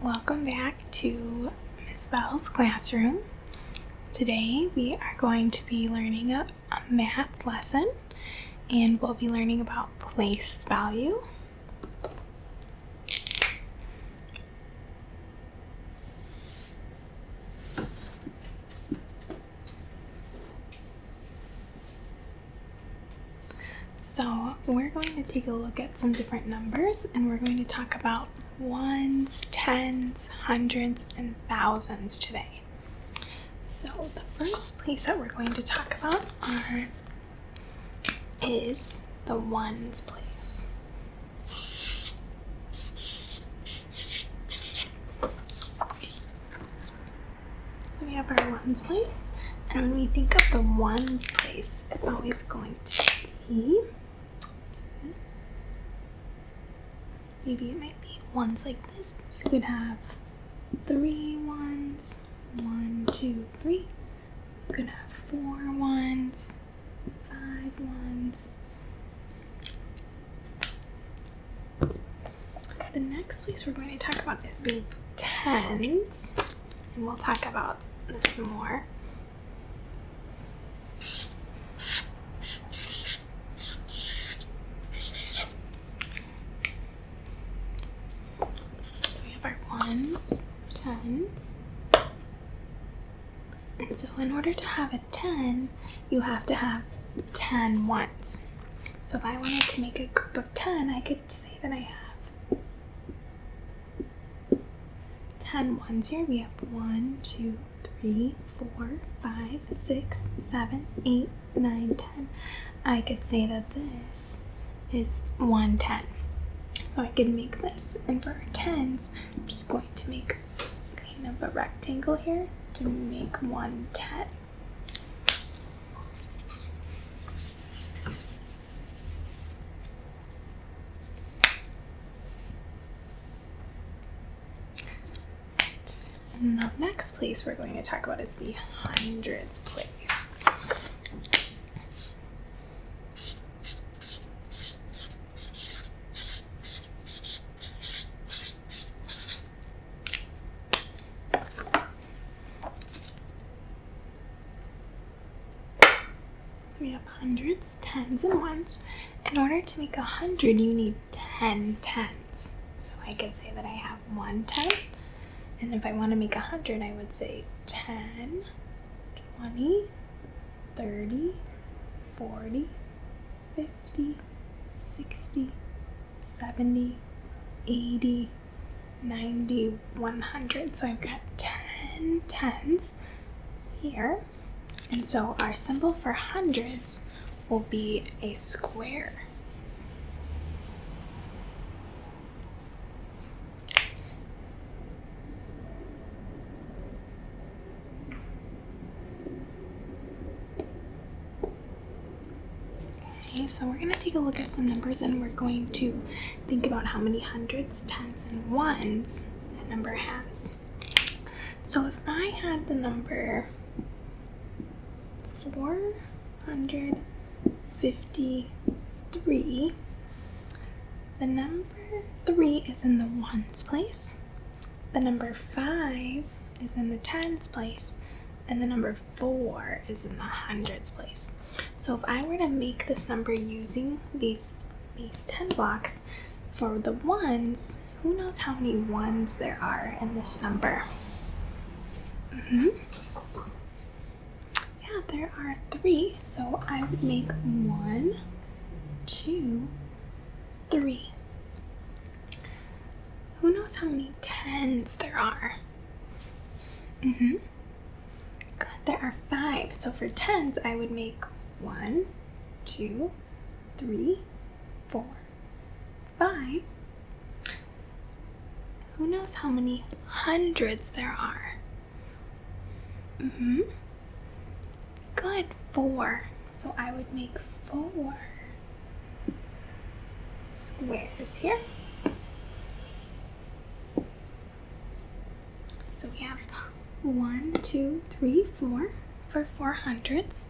welcome back to Ms. Bell's classroom. Today we are going to be learning a math lesson, and we'll be learning about place value. So we're going to take a look at some different numbers, and we're going to talk about ones, tens, hundreds, and thousands today. So the first place that we're going to talk about is the ones place. So we have our ones place, and when we think of the ones place, it's always going to be this. Maybe it might be ones like this. You could have 3 ones, 1, 2, 3. You could have 4 ones, 5 ones. The next place we're going to talk about is the tens, and we'll talk about this more. Ones, tens, and so in order to have a 10, you have to have 10 ones. So if I wanted to make a group of 10, I could say that I have 10 ones here. We have 1, 2, 3, 4, 5, 6, 7, 8, 9, 10. I could say that this is 110. So I can make this, and for our tens, I'm just going to make kind of a rectangle here to make 110. And the next place we're going to talk about is the hundreds place. So we have hundreds, tens, and ones. In order to make 100, you need 10 tens. So I could say that I have 1 10. And if I want to make 100, I would say 10, 20, 30, 40, 50, 60, 70, 80, 90, 100. So I've got 10 tens here. And so our symbol for hundreds will be a square. Okay, so we're going to take a look at some numbers, and we're going to think about how many hundreds, tens, and ones that number has. So if I had the number 453, the number 3 is in the ones place, the number 5 is in the tens place, and the number 4 is in the hundreds place. So if I were to make this number using these 10 blocks, for the ones, who knows how many ones there are in this number? There are 3, so I would make 1, 2, 3. Who knows how many tens there are? Good, there are 5. So for tens, I would make 1, 2, 3, 4, 5. Who knows how many hundreds there are? Good, 4. So I would make 4 squares here. So we have 1, 2, 3, 4 for 4 hundreds.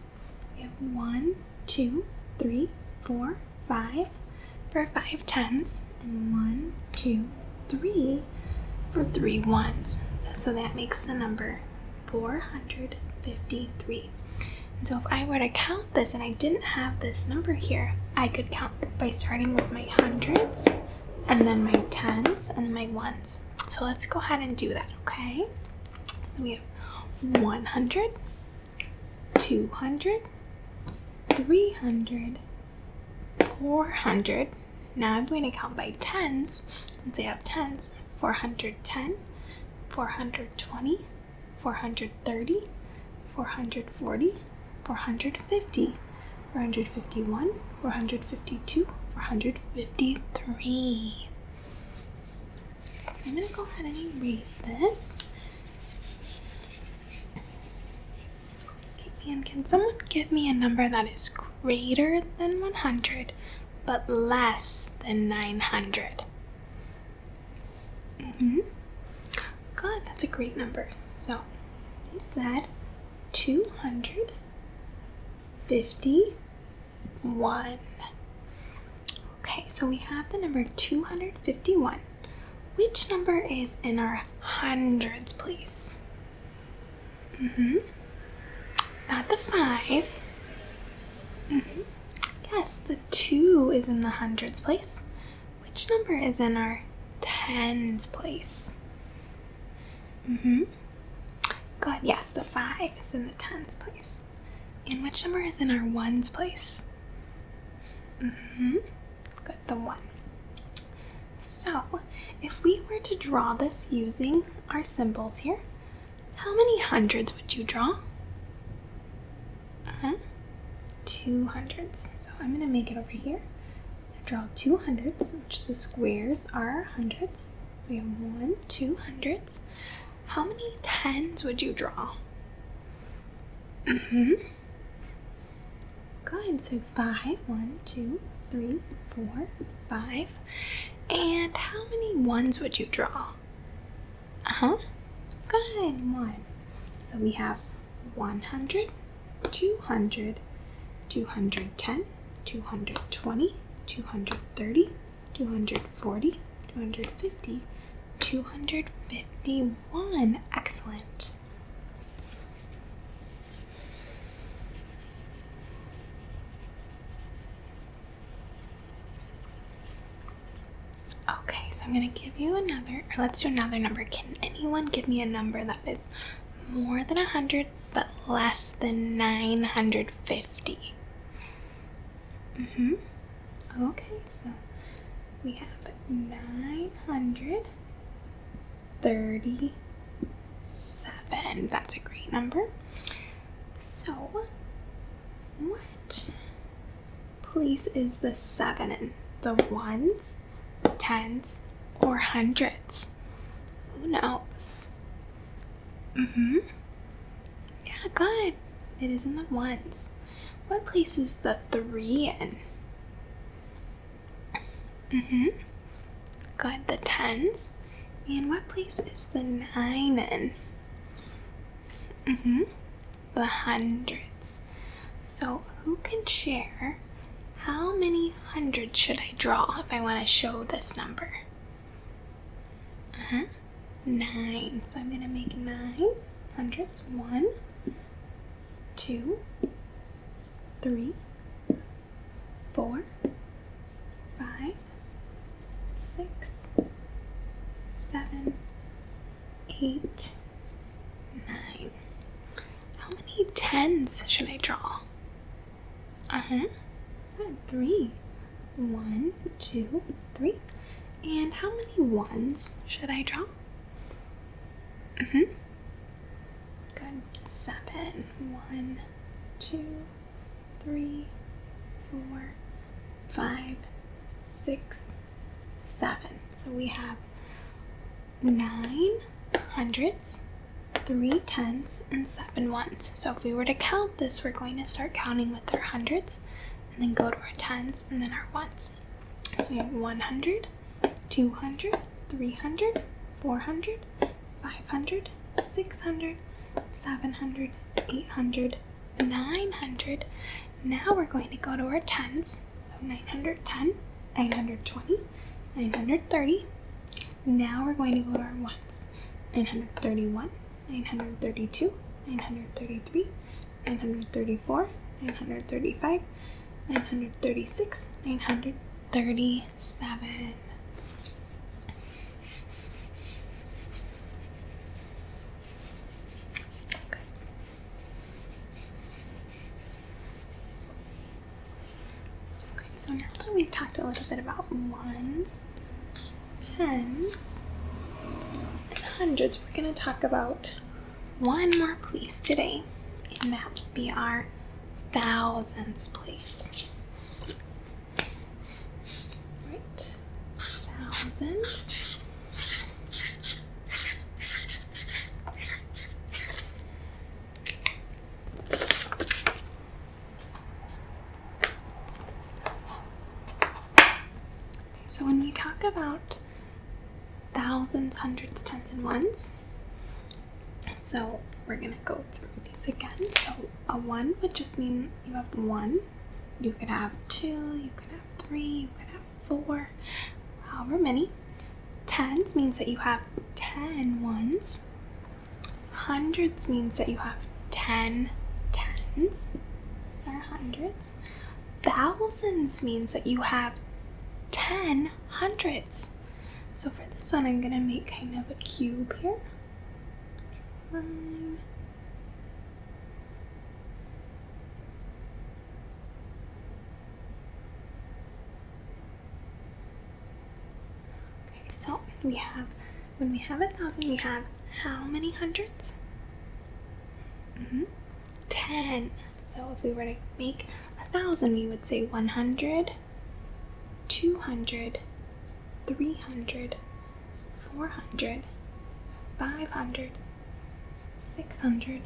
We have 1, 2, 3, 4, 5 for 5 tens, and 1, 2, 3 for 3 ones. So that makes the number 453. And so if I were to count this and I didn't have this number here, I could count by starting with my hundreds and then my tens and then my ones. So let's go ahead and do that, okay? So we have 100, 200, 300, 400. Now I'm going to count by tens. Since I have tens, 410, 420, 430, 440, 450, 451, 452, 453. So I'm going to go ahead and erase this. Okay, and can someone give me a number that is greater than 100 but less than 900? Good, that's a great number. So you said 251. Okay, so we have the number 251. Which number is in our hundreds, please? Not the 5. Yes, the 2 is in the hundreds place. Which number is in our tens place? Good, yes, the 5 is in the tens place. And which number is in our ones place? Good, the 1. So, if we were to draw this using our symbols here, how many hundreds would you draw? 2 hundreds. So I'm going to make it over here. Draw 2 hundreds, which the squares are hundreds. So we have 1, 2 hundreds. How many tens would you draw? Good, so 5, 1, 2, 3, 4, 5. And how many ones would you draw? Good, 1. So we have 100, 200, 210, 220, 230, 240, 250, 251. Excellent. Okay, so I'm going to give you another, or let's do another number. Can anyone give me a number that is more than 100 but less than 950? Okay, so we have 937. That's a great number. So, what place is the 7 in? The ones, tens, or hundreds? Who knows? Yeah, good. It is in the ones. What place is the 3 in? Good, the tens. And what place is the 9 in? The hundreds. So who can share how many hundreds should I draw if I want to show this number? 9. So I'm going to make 9 hundreds. 1, 2, 3, 4, 5, 6, 7, 8, 9. How many tens should I draw? Good, 3. 1, 2, 3. And how many ones should I draw? Good, 7. 1, 2, 3, 4, 5, 6, 7. So we have 9 hundreds, 3 tens, and 7 ones. So if we were to count this, we're going to start counting with our hundreds and then go to our tens and then our ones. So we have 100, 200, 300, 400, 500, 600, 700, 800, 900. Now we're going to go to our tens. So 910, 920, 930, Now we're going to go to our ones. 931, 932, 933, 934, 935, 936, 937. So now that we've talked a little bit about ones, tens, and hundreds, we're going to talk about one more place today, and that would be our thousands place. Right? Thousands. So when we talk about thousands, hundreds, tens, and ones, so we're going to go through these again. So a 1 would just mean you have 1. You could have 2, you could have 3, you could have 4, however many. Tens means that you have 10 ones. Hundreds means that you have 10 tens. These are hundreds. Thousands means that you have 10 hundreds. So for this one, I'm going to make kind of a cube here. Line. Okay, so when we have 1,000, we have how many hundreds? 10. So if we were to make 1,000, we would say 100, 200, 300, 400, 500, 600,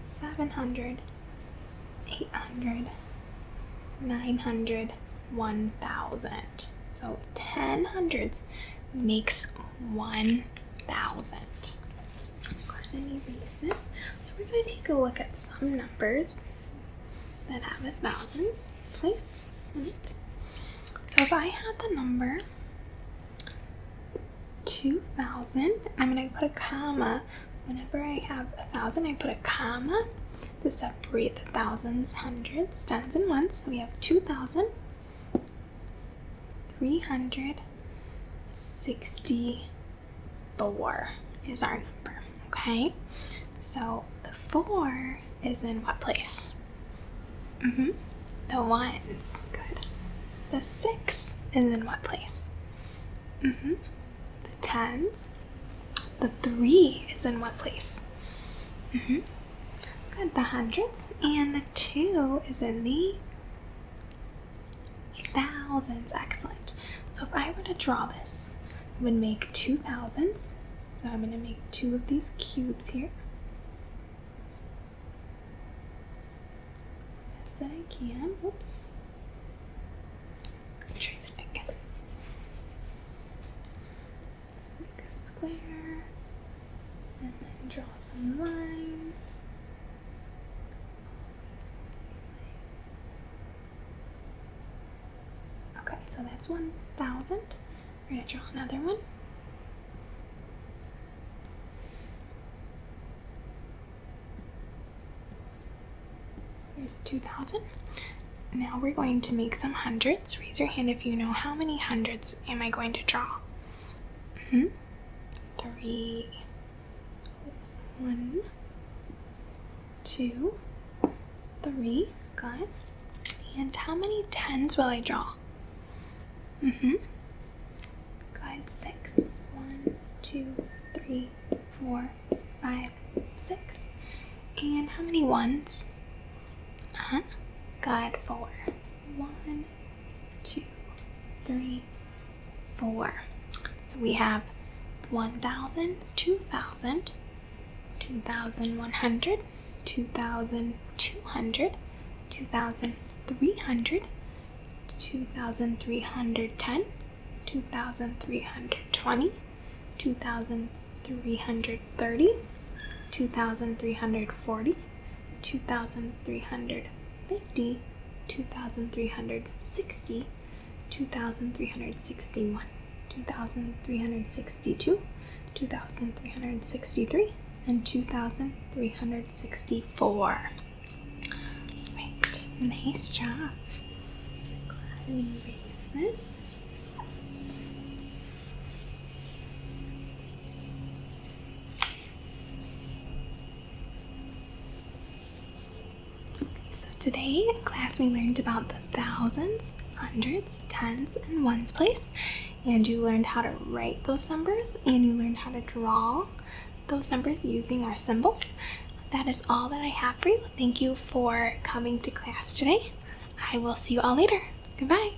700, 800, 900, 1,000. So 10 hundreds makes 1,000. Go ahead and erase this. So we're going to take a look at some numbers that have 1,000 place in it. So if I had the number 2,000, I'm going to put a comma. Whenever I have 1,000, I put a comma to separate the thousands, hundreds, tens, and ones. So we have 2,364 is our number. Okay, so the 4 is in what place? The ones. Good. The 6 is in what place? The tens. The 3 is in what place? Good. The hundreds. And the 2 is in the thousands. Excellent. So if I were to draw this, I would make 2 thousands. So I'm going to make 2 of these cubes here. Best that I can. Oops. Try that again. Let's make a square. And then draw some lines. Okay, so that's 1,000. We're going to draw another one. Here's 2,000. Now we're going to make some hundreds. Raise your hand if you know how many hundreds am I going to draw. 3. 1, 2, 3. Good. And how many tens will I draw? Good. 6. 1, 2, 3, 4, 5, 6. And how many ones? Good. 4. 1, 2, 3, 4. So we have 1,000, 2,000, 2,100, 2,200, 2,300, 2,310, 2,320, 2,330, 2,340, 2,350, 2,360, 2,361, 2,362, 2,363, and 2,364. Right, nice job. Go ahead and erase this. So today in class we learned about the thousands, hundreds, tens, and ones place, and you learned how to write those numbers, and you learned how to draw those numbers using our symbols. That is all that I have for you. Thank you for coming to class today. I will see you all later. Goodbye.